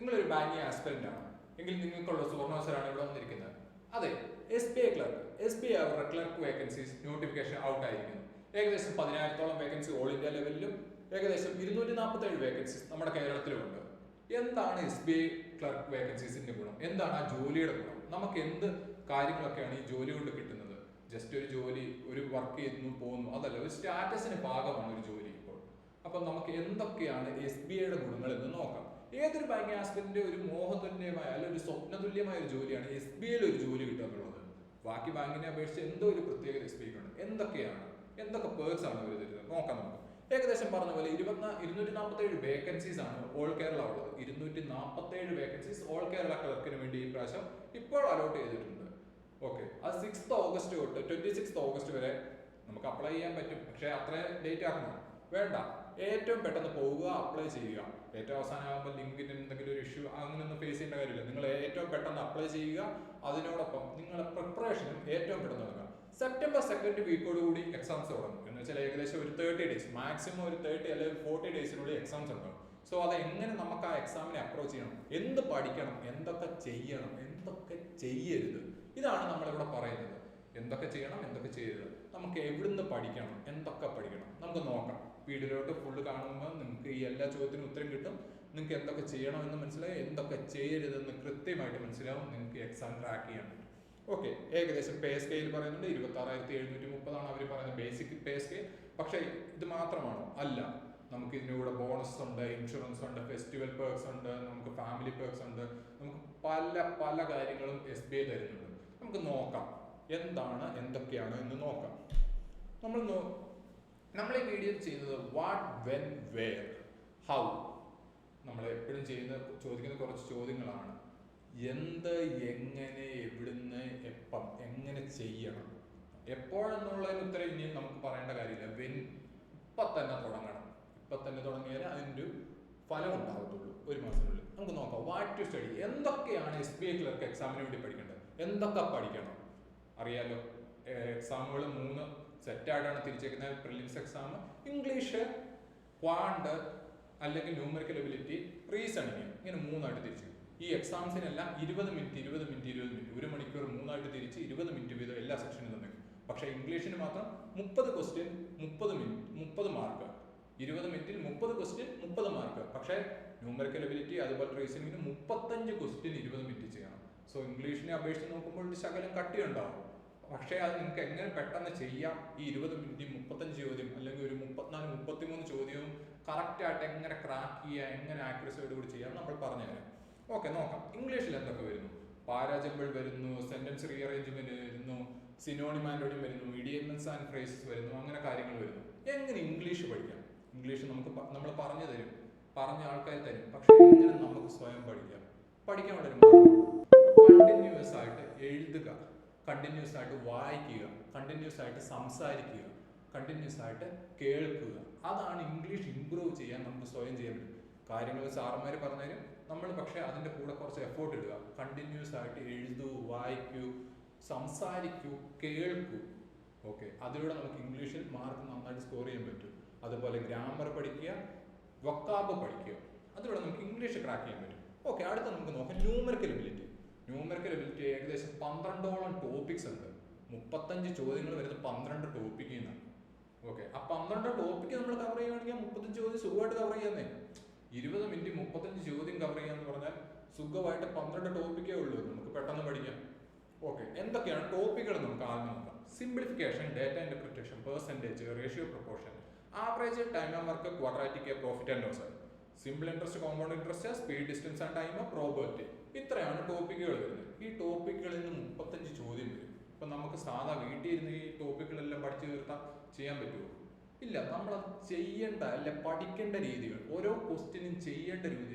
നിങ്ങളൊരു banking aspirant ആണ് എങ്കിൽ നിങ്ങൾക്കുള്ള സുവർണാവസരമാണ് ഇവിടെ വന്നിരിക്കുന്നത്. അതെ, SBI ക്ലർക്ക്, SBI അവരുടെ ക്ലർക്ക് വേക്കൻസീസ് നോട്ടിഫിക്കേഷൻ ഔട്ട് ആയിരിക്കുന്നു. ഏകദേശം 10,000-ഓളം വേക്കൻസി ഓൾ ഇന്ത്യ ലെവലിലും ഏകദേശം 247 വേക്കൻസീസ് നമ്മുടെ കേരളത്തിലുമുണ്ട്. എന്താണ് SBI ക്ലർക്ക് വേക്കൻസീസിന്റെ ഗുണം? എന്താണ് ആ ജോലിയുടെ ഗുണം? നമുക്ക് എന്ത് കാര്യങ്ങളൊക്കെയാണ് ഈ ജോലി കൊണ്ട് കിട്ടുന്നത്? ജസ്റ്റ് ഒരു ജോലി, ഒരു വർക്ക് ചെയ്യുന്നു പോകുന്നു, അതല്ല, ഒരു സ്റ്റാറ്റസിന് ഭാഗമാണ് ഒരു ജോലി ഇപ്പോൾ. അപ്പം നമുക്ക് എന്തൊക്കെയാണ് SBIയുടെ ഗുണങ്ങൾ എന്ന് നോക്കാം. ഏതൊരു ബാങ്കിങ് ആസ്പിരന്റ് ഒരു മോഹതുല്യമായ അല്ലെങ്കിൽ ഒരു സ്വപ്നതുല്യമായ ഒരു ജോലിയാണ് SBIയിൽ ഒരു ജോലി കിട്ടുക എന്നുള്ളത്. ബാക്കി ബാങ്കിനെ അപേക്ഷിച്ച് എന്തോ ഒരു പ്രത്യേകത SBIക്ക് ഉണ്ട്. എന്തൊക്കെ പേഴ്സ് ആണ് അവർ തരുന്നത് നോക്കാം നമുക്ക്. ഏകദേശം പറഞ്ഞ പോലെ 247 വേക്കൻസീസ് ആണ് ഓൾ കേരള ഉള്ളത്. 247 വേക്കൻസീസ് ഓൾ കേരള ക്ലർക്കിന് വേണ്ടി ഈ പ്രാവശ്യം ഇപ്പോൾ അലോട്ട് ചെയ്തിട്ടുണ്ട്. ഓക്കെ, അത് 6th ഓഗസ്റ്റ് തൊട്ട് 26th ഓഗസ്റ്റ് വരെ നമുക്ക് അപ്ലൈ ചെയ്യാൻ പറ്റും. പക്ഷേ അത്ര ഡേറ്റ് ആക്കണം വേണ്ട, ഏറ്റവും പെട്ടെന്ന് പോവുക, അപ്ലൈ ചെയ്യുക. ഏറ്റവും അവസാനമാകുമ്പോൾ ലിങ്കിന് എന്തെങ്കിലും ഒരു ഇഷ്യൂ അങ്ങനെയൊന്നും ഫേസ് ചെയ്യേണ്ട കാര്യമില്ല. നിങ്ങൾ ഏറ്റവും പെട്ടെന്ന് അപ്ലൈ ചെയ്യുക. അതിനോടൊപ്പം നിങ്ങളുടെ പ്രിപ്പറേഷനും ഏറ്റവും പെട്ടെന്ന് തുടങ്ങുക. സെപ്റ്റംബർ 2nd വീക്കോടുകൂടി എക്സാംസ് തുടങ്ങും. എന്ന് വെച്ചാൽ ഏകദേശം ഒരു 30 ഡേയ്സ്, മാക്സിമം ഒരു 30 അല്ലെങ്കിൽ 40 ഡേയ്സിനുള്ളിൽ എക്സാംസ് ഉണ്ടാവും. സോ അത് എങ്ങനെ നമുക്ക് ആ എക്സാമിനെ അപ്രോച്ച് ചെയ്യണം, എന്ത് പഠിക്കണം, എന്തൊക്കെ ചെയ്യണം, എന്തൊക്കെ ചെയ്യരുത്, ഇതാണ് നമ്മളിവിടെ പറയുന്നത്. എന്തൊക്കെ ചെയ്യണം, എന്തൊക്കെ ചെയ്യരുത്, നമുക്ക് എവിടുന്ന് പഠിക്കണം, എന്തൊക്കെ പഠിക്കണം, നമുക്ക് നോക്കാം. വീഡിയോയിലോട്ട് ഫുള്ള് കാണുമ്പോൾ നിങ്ങൾക്ക് ഈ എല്ലാ ചോദ്യത്തിനും ഉത്തരം കിട്ടും. നിങ്ങൾക്ക് എന്തൊക്കെ ചെയ്യണമെന്ന് മനസ്സിലാവും, എന്തൊക്കെ ചെയ്യരുതെന്ന് കൃത്യമായിട്ട് മനസ്സിലാവും. നിങ്ങൾക്ക് എക്സാം ട്രാക്ക് ചെയ്യാൻ പറ്റും. ഓക്കെ, ഏകദേശം പേ സ്കെയിൽ പറയുന്നുണ്ട് 26,730 ആണ് അവർ പറയുന്നത് ബേസിക് പേ സ്കെയിൽ. പക്ഷേ ഇത് മാത്രമാണോ? അല്ല, നമുക്ക് ഇതിൻ്റെ കൂടെ ബോണസ് ഉണ്ട്, ഇൻഷുറൻസ് ഉണ്ട്, ഫെസ്റ്റിവൽ പേഴ്സ് ഉണ്ട്, നമുക്ക് ഫാമിലി പേഴ്സ് ഉണ്ട്, നമുക്ക് പല കാര്യങ്ങളും SBI തരുന്നുണ്ട്. നമുക്ക് നോക്കാം എന്തൊക്കെയാണ് എന്ന് നോക്കാം. നമ്മൾ ഈ വീഡിയോ ചെയ്യുന്നത് വാട്ട്, വെൻ, വേർ, ഹൗ. നമ്മൾ എപ്പോഴും ചോദിക്കുന്ന കുറച്ച് ചോദ്യങ്ങളാണ്. എന്ത്, എങ്ങനെ, എവിടുന്ന്, എപ്പം, എങ്ങനെ ചെയ്യണം, എപ്പോഴെന്നുള്ളതിന് ഉത്തരം ഇനിയും നമുക്ക് പറയേണ്ട കാര്യമില്ല. വെൻ, ഇപ്പം തന്നെ തുടങ്ങണം. ഇപ്പം തന്നെ തുടങ്ങിയാൽ അതിൻ്റെ ഫലം ഉണ്ടാകത്തുള്ളൂ ഒരു മാസത്തിനുള്ളിൽ. നമുക്ക് നോക്കാം. വാട്ട് ടു സ്റ്റഡി, എന്തൊക്കെയാണ് SBI ക്ലർക്ക് എക്സാമിന് വേണ്ടി പഠിക്കേണ്ടത്, എന്തൊക്കെ പഠിക്കണം അറിയാലോ. എക്സാമുകൾ 3 സെറ്റായിട്ടാണ് തിരിച്ചേക്കുന്നത്. പ്രിലിംസ് എക്സാം, ഇംഗ്ലീഷ്, ക്വാണ്ട് അല്ലെങ്കിൽ ന്യൂമറിക്കൽ എബിലിറ്റി, റീസണിങ്, ഇങ്ങനെ 3ആയിട്ട് തിരിച്ചു. ഈ എക്സാംസിനെല്ലാം 20 മിനിറ്റ് 1 മണിക്കൂർ 3ആയിട്ട് തിരിച്ച് 20 മിനിറ്റ് വീതം എല്ലാ സെക്ഷനിലും തന്നെ. പക്ഷേ ഇംഗ്ലീഷിന് മാത്രം 30 ക്വസ്റ്റ്യൻ 30 മിനിറ്റ് 30 മാർക്ക്, 20 മിനിറ്റിൽ 30 ക്വസ്റ്റ്യൻ 30 മാർക്ക്. പക്ഷേ ന്യൂമറിക്കൽ എബിലിറ്റി അതുപോലെ റീസണിങ്ങിന് 35 ക്വസ്റ്റ്യൻ 20 മിനിറ്റ് ചെയ്യണം. സോ ഇംഗ്ലീഷിനെ അപേക്ഷിച്ച് നോക്കുമ്പോൾ ഒരു ശകലം കട്ടിയുണ്ടാവും. പക്ഷേ അത് നിങ്ങൾക്ക് എങ്ങനെ പെട്ടെന്ന് ചെയ്യാം, ഈ 20 മിനിറ്റ് 35 ചോദ്യം അല്ലെങ്കിൽ ഒരു 34-33 ചോദ്യവും കറക്റ്റായിട്ട് എങ്ങനെ ക്രാക്ക് ചെയ്യുക, എങ്ങനെ ആക്യുറസിയോട് കൂടി ചെയ്യാം നമ്മൾ പറഞ്ഞുതരാം. ഓക്കെ, നോക്കാം. ഇംഗ്ലീഷിൽ എന്തൊക്കെ വരുന്നു? പാരാജമ്പിൾ വരുന്നു, സെന്റൻസ് റീഅറേഞ്ച്മെന്റ് വരുന്നു, സിനോണിം ആൻറ്റോണിം വരുന്നു, ഇഡിയംസ് ആൻഡ് ഫ്രേസസ് വരുന്നു, അങ്ങനെ കാര്യങ്ങൾ വരുന്നു. എങ്ങനെ ഇംഗ്ലീഷ് പഠിക്കാം? ഇംഗ്ലീഷ് നമ്മൾ പറഞ്ഞു തരും, പറഞ്ഞ ആൾക്കാർ തരും. പക്ഷെ എങ്ങനെ നമുക്ക് സ്വയം പഠിക്കാൻ വളരെ കണ്ടിന്യൂസ് ആയിട്ട് എഴുതുക, കണ്ടിന്യൂസ് ആയിട്ട് വായിക്കുക, കണ്ടിന്യൂസ് ആയിട്ട് സംസാരിക്കുക, കണ്ടിന്യൂസ് ആയിട്ട് കേൾക്കുക. അതാണ് ഇംഗ്ലീഷ് ഇംപ്രൂവ് ചെയ്യാൻ നമുക്ക് സ്വയം ചെയ്യാൻ പറ്റും. കാര്യങ്ങൾ സാറന്മാർ പറഞ്ഞുതരും, നമ്മൾ പക്ഷേ അതിൻ്റെ കൂടെ കുറച്ച് എഫേർട്ട് ഇടുക. കണ്ടിന്യൂസ് ആയിട്ട് എഴുതൂ, വായിക്കൂ, സംസാരിക്കൂ, കേൾക്കൂ. ഓക്കെ, അതിലൂടെ നമുക്ക് ഇംഗ്ലീഷിൽ മാർക്ക് നന്നായിട്ട് സ്കോർ ചെയ്യാൻ പറ്റും. അതുപോലെ ഗ്രാമർ പഠിക്കുക, വൊക്കാബ് പഠിക്കുക, അതിലൂടെ നമുക്ക് ഇംഗ്ലീഷ് ക്രാക്ക് ചെയ്യാൻ പറ്റും. ഓക്കെ, അടുത്ത നമുക്ക് നോക്കാം ന്യൂമറിക്കൽ എബിലിറ്റി. ന്യൂമറിക്കൽ എബിലിറ്റി ഏകദേശം 12ഓളം ടോപ്പിക്സ് ഉണ്ട്. 35 ചോദ്യങ്ങൾ വരുന്ന 12 ടോപ്പിക്കിൽ നിന്നാണ്. ഓക്കെ, ആ 12 ടോപ്പിക്ക് നമ്മൾ കവർ ചെയ്യുകയാണെങ്കിൽ 35 ചോദ്യം സുഖമായിട്ട് കവർ ചെയ്യാന്നേ. 20 മിനിറ്റ് 35 ചോദ്യം കവർ ചെയ്യാന്ന് പറഞ്ഞാൽ സുഖമായിട്ട് 12 ടോപ്പിക്കേ ഉള്ളൂ, നമുക്ക് പെട്ടെന്ന് പഠിക്കാം. ഓക്കെ, എന്തൊക്കെയാണ് ടോപ്പിക്കുകൾ നമുക്ക് ആദ്യം നോക്കാം. Simplification, data interpretation, percentage, ratio proportion, average, time and work, quadratic, profit and loss, simple interest, compound interest, speed, distance and time, probability. ഇത്രയാണ് ടോപ്പിക്കുകൾ വരുന്നത്. ഈ ടോപ്പിക്കുകളിൽ നിന്ന് 35 ചോദ്യം വരും. ഇപ്പം നമുക്ക് സാധാ വീട്ടിൽ ഇരുന്ന് ഈ ടോപ്പിക്കുകളെല്ലാം പഠിച്ചു തീർത്താൽ ചെയ്യാൻ പറ്റുമോ? ഇല്ല. നമ്മളത് ചെയ്യേണ്ട പഠിക്കേണ്ട രീതികൾ, ഓരോ ക്വസ്റ്റ്യനും ചെയ്യേണ്ട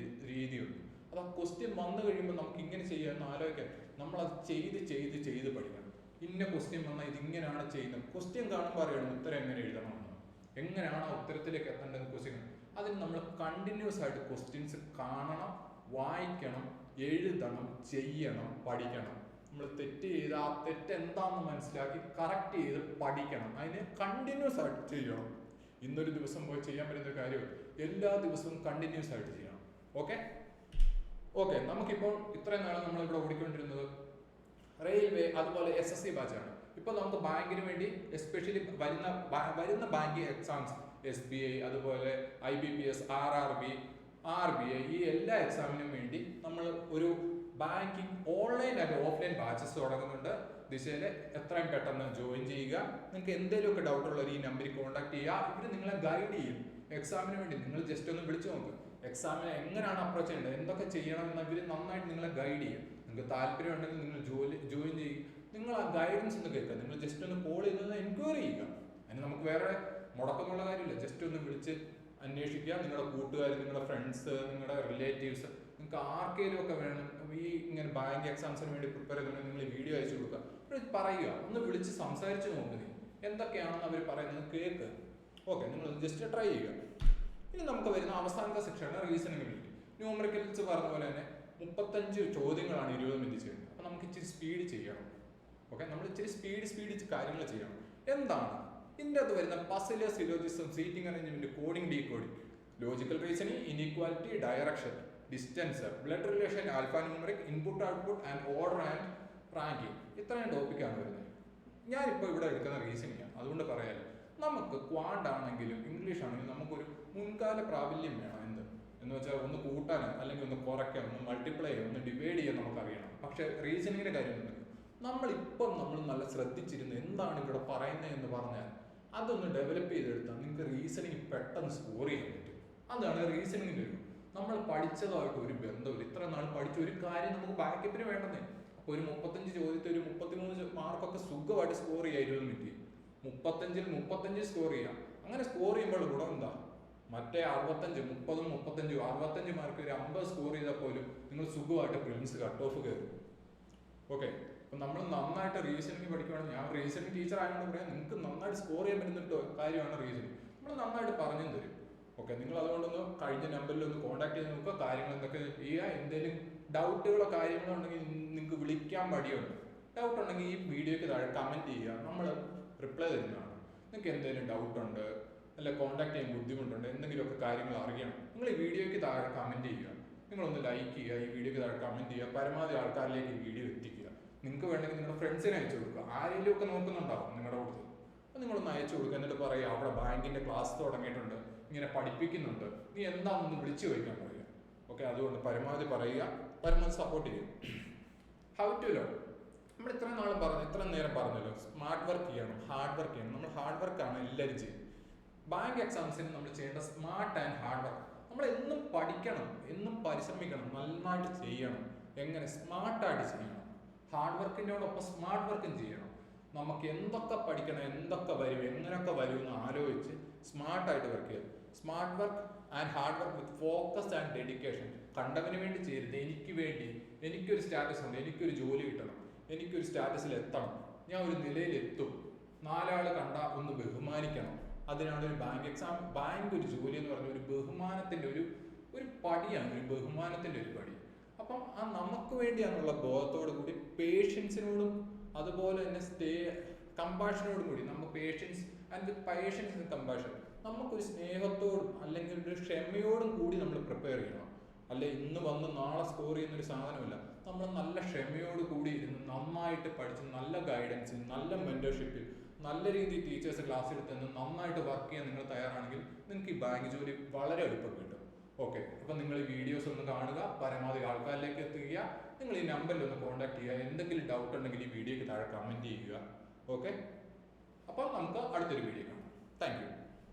രീതിയുണ്ട്. അത് ആ ക്വസ്റ്റ്യൻ വന്നു കഴിയുമ്പോൾ നമുക്ക് ഇങ്ങനെ ചെയ്യാമെന്ന് ആലോചിക്കാൻ നമ്മളത് ചെയ്ത് പഠിക്കണം. ഇന്ന ക്വസ്റ്റ്യൻ വന്നാൽ ഇതിങ്ങനെയാണ് ചെയ്യുന്നത്. ക്വസ്റ്റ്യൻ കാണുമ്പോൾ അറിയണം ഉത്തരം എങ്ങനെ എഴുതണമെന്ന്, എങ്ങനെയാണ് ആ ഉത്തരത്തിലേക്ക് എത്തേണ്ടത് ക്വസ്റ്റ്യൻ. അതിന് നമ്മൾ കണ്ടിന്യൂസ് ആയിട്ട് ക്വസ്റ്റ്യൻസ് കാണണം, വായിക്കണം, എഴുതണം, ചെയ്യണം, പഠിക്കണം. നമ്മൾ തെറ്റ് ചെയ്ത് ആ തെറ്റ് എന്താണെന്ന് മനസ്സിലാക്കി കറക്റ്റ് ചെയ്ത് പഠിക്കണം. അതിന് കണ്ടിന്യൂസ് ആയിട്ട് ചെയ്യണം. ഇന്നൊരു ദിവസം പോയി ചെയ്യാൻ പറ്റുന്ന കാര്യം എല്ലാ ദിവസവും കണ്ടിന്യൂസ് ആയിട്ട് ചെയ്യണം. ഓക്കെ. ഓക്കെ, നമുക്കിപ്പോൾ ഇത്രയും നാളെ നമ്മളിവിടെ ഓടിക്കൊണ്ടിരുന്നത് റെയിൽവേ അതുപോലെ SSC ബാച്ചാണ്. ഇപ്പോൾ നമുക്ക് ബാങ്കിന് വേണ്ടി എസ്പെഷ്യലി വരുന്ന ബാങ്കിങ് എക്സാംസ് SBI അതുപോലെ IBPS, RRB, RBI ഈ എല്ലാ എക്സാമിനും വേണ്ടി നമ്മൾ ഒരു banking online and offline batches തുടങ്ങുന്നുണ്ട്. ദിശയിൽ എത്രയും പെട്ടെന്ന് ജോയിൻ ചെയ്യുക. നിങ്ങൾക്ക് എന്തെങ്കിലുമൊക്കെ ഡൗട്ട് ഉള്ളവർ ഈ നമ്പറിൽ കോൺടാക്ട് ചെയ്യുക. ഇവർ നിങ്ങളെ ഗൈഡ് ചെയ്യും എക്സാമിന് വേണ്ടി. നിങ്ങൾ ജസ്റ്റ് ഒന്ന് വിളിച്ചു നോക്കുക, എക്സാമിന് എങ്ങനെയാണ് അപ്രോച്ച് ചെയ്യേണ്ടത്, എന്തൊക്കെ ചെയ്യണം എന്ന് ഇവർ നന്നായിട്ട് നിങ്ങളെ ഗൈഡ് ചെയ്യും. നിങ്ങൾക്ക് താല്പര്യം ഉണ്ടെങ്കിൽ നിങ്ങൾ ജോയിൻ ചെയ്യും. നിങ്ങൾ ആ ഗൈഡൻസ് ഒന്ന് കേൾക്കുക. നിങ്ങൾ ജസ്റ്റ് ഒന്ന് കോൾ ചെയ്ത് എൻക്വയറി ചെയ്യുക. അതിന് നമുക്ക് വേറെ മുടക്കമുള്ള കാര്യമില്ല. ജസ്റ്റ് ഒന്ന് വിളിച്ച് അന്വേഷിക്കുക. നിങ്ങളുടെ കൂട്ടുകാർ, നിങ്ങളുടെ ഫ്രണ്ട്സ്, നിങ്ങളുടെ റിലേറ്റീവ്സ്, നിങ്ങൾക്ക് ആർക്കെങ്കിലും ഒക്കെ വേണം ഈ ഇങ്ങനെ ബാങ്ക് എക്സാംസിന് വേണ്ടി പ്രിപ്പയർ ചെയ്തിട്ടുണ്ടെങ്കിൽ നിങ്ങൾ വീഡിയോ അയച്ചു കൊടുക്കുക. പറയുക, ഒന്ന് വിളിച്ച് സംസാരിച്ച് നോക്കുക. എന്തൊക്കെയാണെന്ന് അവർ പറയുന്നത് കേൾക്ക്. ഓക്കെ, നിങ്ങൾ ജസ്റ്റ് ട്രൈ ചെയ്യുക. ഇനി നമുക്ക് വരുന്ന അവസാനത്തെ സെക്ഷനാണ് റീസണിംഗ് എബിലിറ്റി. ന്യൂമറിക്കൽസ് പറഞ്ഞ പോലെ തന്നെ 35 ചോദ്യങ്ങളാണ് 20 മിനിറ്റ് ചെയ്യുന്നത്. അപ്പോൾ നമുക്ക് ഇച്ചിരി സ്പീഡ് ചെയ്യണം. ഓക്കെ, നമ്മൾ ഇച്ചിരി സ്പീഡ് കാര്യങ്ങൾ ചെയ്യണം. എന്താണ് ഇതിൻ്റെ അകത്ത് വരുന്ന puzzle, syllogism, seating arrangement, coding, decoding, logical reasoning, inequality, direction, distance, blood relation, alphanumeric, input output and order and ranking. ഇത്രയും ടോപ്പിക്കാണ് വരുന്നത്. ഞാനിപ്പോൾ ഇവിടെ എടുക്കുന്ന റീസണിംഗ് ആണ്, അതുകൊണ്ട് പറയാം. നമുക്ക് ക്വാഡ് ആണെങ്കിലും ഇംഗ്ലീഷ് ആണെങ്കിലും നമുക്കൊരു മുൻകാല പ്രാബല്യം വേണം. എന്ന് വെച്ചാൽ ഒന്ന് കൂട്ടാൻ അല്ലെങ്കിൽ ഒന്ന് കുറയ്ക്കാൻ, ഒന്ന് മൾട്ടിപ്ലൈ ചെയ്യാൻ, ഒന്ന് ഡിവൈഡ് ചെയ്യാൻ നമുക്കറിയണം. പക്ഷെ റീസണിങ്ങിന്റെ കാര്യം ഉണ്ടെങ്കിൽ നമ്മൾ നല്ല ശ്രദ്ധിച്ചിരുന്ന് എന്താണ് ഇവിടെ പറയുന്നത് എന്ന് പറഞ്ഞാൽ അതൊന്ന് ഡെവലപ്പ് ചെയ്തെടുത്താൽ നിങ്ങൾക്ക് റീസണിങ് പെട്ടെന്ന് സ്കോർ ചെയ്യാൻ പറ്റും. അതാണ് റീസണിങ്ങിന്റെ ഒരു നമ്മൾ പഠിച്ചതായിട്ട് ഒരു ബന്ധമില്ല. ഇത്ര നാൾ പഠിച്ച ഒരു കാര്യം നമുക്ക് ബാക്കപ്പിന് വേണ്ടതേ. അപ്പോൾ ഒരു 35 ചോദ്യത്തിൽ ഒരു 33 മാർക്കൊക്കെ സുഖമായിട്ട് സ്കോർ ചെയ്യാം. 20 മിനിറ്റ് 35 സ്കോർ ചെയ്യാം. അങ്ങനെ സ്കോർ ചെയ്യുമ്പോൾ ഗുണം എന്താ? മറ്റേ 65, 30, 35, 65 മാർക്ക് ഒരു 50 സ്കോർ ചെയ്താൽ പോലും നിങ്ങൾ സുഖമായിട്ട് പ്രിലിംസ് കട്ട് ഓഫ് കയറും. ഓക്കെ, അപ്പം നമ്മൾ നന്നായിട്ട് റീസണിങ് പഠിക്കുകയാണെങ്കിൽ, ഞാൻ റീസണിങ് ടീച്ചർ ആയതുകൊണ്ട് പറയാം, നിങ്ങൾക്ക് നന്നായിട്ട് സ്കോർ ചെയ്യാൻ പറ്റുന്ന കാര്യമാണ് റീസണിങ്. നമ്മൾ നന്നായിട്ട് പറഞ്ഞു തരും. ഓക്കെ, നിങ്ങൾ അതുകൊണ്ടൊന്ന് കഴിഞ്ഞ നമ്പറിൽ ഒന്ന് കോൺടാക്ട് ചെയ്ത് നോക്കുക. കാര്യങ്ങൾ എന്തൊക്കെ ചെയ്യുക. എന്തെങ്കിലും ഡൗട്ടുകളോ കാര്യങ്ങളോ ഉണ്ടെങ്കിൽ നിങ്ങൾക്ക് വിളിക്കാൻ മടിയുണ്ട്. ഡൗട്ട് ഉണ്ടെങ്കിൽ ഈ വീഡിയോയ്ക്ക് താഴെ കമൻറ്റ് ചെയ്യുക, നമ്മൾ റിപ്ലൈ തരുന്നതാണ്. നിങ്ങൾക്ക് എന്തെങ്കിലും ഡൗട്ടുണ്ട് അല്ല കോൺടാക്ട് ചെയ്യാൻ ബുദ്ധിമുട്ടുണ്ട്, എന്തെങ്കിലുമൊക്കെ കാര്യങ്ങൾ അറിയണം, നിങ്ങൾ ഈ വീഡിയോയ്ക്ക് താഴെ കമൻറ്റ് ചെയ്യുക. നിങ്ങളൊന്ന് ലൈക്ക് ചെയ്യുക, ഈ വീഡിയോയ്ക്ക് താഴെ കമൻറ്റ് ചെയ്യുക. പരമാവധി ആൾക്കാരിലേക്ക് ഈ വീഡിയോ എത്തിക്കുക. നിങ്ങൾക്ക് വേണമെങ്കിൽ നിങ്ങളുടെ ഫ്രണ്ട്സിനെ അയച്ചു കൊടുക്കുക. ആരെങ്കിലും ഒക്കെ നോക്കുന്നുണ്ടാവും നിങ്ങളുടെ കൂടുതൽ, അപ്പോൾ നിങ്ങളൊന്ന് അയച്ചു കൊടുക്കുക. എന്നിട്ട് പറയുക, അവിടെ ബാങ്കിൻ്റെ ക്ലാസ് തുടങ്ങിയിട്ടുണ്ട്, ഇങ്ങനെ പഠിപ്പിക്കുന്നുണ്ട്, നീ എന്താണെന്ന് വിളിച്ചു ചോദിക്കാൻ പറയുക. ഓക്കെ, അതുകൊണ്ട് പരമാവധി പറയുക, പരമാവധി സപ്പോർട്ട് ചെയ്യുക. ഹൗ ടു ലേൺ നമ്മൾ ഇത്രയും നേരം പറഞ്ഞല്ലോ. സ്മാർട്ട് വർക്ക് ചെയ്യണം, ഹാർഡ് വർക്ക് ചെയ്യണം. നമ്മൾ ഹാർഡ് വർക്കാണ് എല്ലാവരും ചെയ്യുന്നത്. ബാങ്ക് എക്സാംസിന് നമ്മൾ ചെയ്യേണ്ട സ്മാർട്ട് ആൻഡ് ഹാർഡ് വർക്ക്. നമ്മൾ എന്നും പഠിക്കണം, എന്നും പരിശ്രമിക്കണം, നന്നായിട്ട് ചെയ്യണം. എങ്ങനെ? സ്മാർട്ടായിട്ട് ചെയ്യണം. ഹാർഡ് വർക്കിനോടൊപ്പം സ്മാർട്ട് വർക്കും ചെയ്യണം. നമുക്ക് എന്തൊക്കെ പഠിക്കണം, എന്തൊക്കെ വരും, എങ്ങനെയൊക്കെ വരും എന്ന് ആലോചിച്ച് സ്മാർട്ടായിട്ട് വർക്ക് ചെയ്യുക. Smart work and hard work with focus and dedication. കണ്ടവന് വേണ്ടി ചെയ്യരുത്. എനിക്ക് വേണ്ടി, എനിക്കൊരു സ്റ്റാറ്റസ് ഉണ്ട്, എനിക്കൊരു ജോലി കിട്ടണം, എനിക്കൊരു സ്റ്റാറ്റസിൽ എത്തണം, ഞാൻ ഒരു നിലയിലെത്തും, 4 ആൾ കണ്ട ഒന്ന് ബഹുമാനിക്കണം. അതിനാണ് ഒരു ബാങ്ക് എക്സാം, ബാങ്ക് ഒരു ജോലി എന്ന് പറഞ്ഞ ഒരു ബഹുമാനത്തിൻ്റെ ഒരു പടിയാണ്, ഒരു ബഹുമാനത്തിൻ്റെ ഒരു പടി. അപ്പം ആ നമുക്ക് വേണ്ടിയാണുള്ള ബോധത്തോടു കൂടി പേഷ്യൻസിനോടും അതുപോലെ തന്നെ കമ്പാഷനോടും കൂടി നമ്മൾ patience and patience and compassion, നമുക്കൊരു സ്നേഹത്തോടും അല്ലെങ്കിൽ ഒരു ക്ഷമയോടും കൂടി നമ്മൾ പ്രിപ്പയർ ചെയ്യണം. അല്ലെ ഇന്ന് വന്ന് നാളെ സ്കോർ ചെയ്യുന്നൊരു സാധനമില്ല. നമ്മൾ നല്ല ക്ഷമയോട് കൂടി ഇരുന്ന് നന്നായിട്ട് പഠിച്ച് നല്ല ഗൈഡൻസിൽ, നല്ല മെന്റർഷിപ്പിൽ, നല്ല രീതിയിൽ ടീച്ചേഴ്സ് ക്ലാസ് എടുത്ത് നന്നായിട്ട് വർക്ക് ചെയ്യാൻ നിങ്ങൾ തയ്യാറാണെങ്കിൽ നിങ്ങൾക്ക് ഈ ബാങ്ക് ജോലി വളരെ എളുപ്പം കിട്ടും. ഓക്കെ, അപ്പം നിങ്ങൾ ഈ വീഡിയോസ് ഒന്ന് കാണുക, പരമാവധി ആൾക്കാരിലേക്ക് എത്തുക. നിങ്ങൾ ഈ നമ്പറിൽ ഒന്ന് കോൺടാക്ട് ചെയ്യുക. എന്തെങ്കിലും ഡൗട്ട് ഉണ്ടെങ്കിൽ ഈ വീഡിയോയ്ക്ക് താഴെ കമൻറ്റ് ചെയ്യുക. ഓക്കെ, അപ്പോൾ നമുക്ക് അടുത്തൊരു വീഡിയോ കാണാം. Thank you.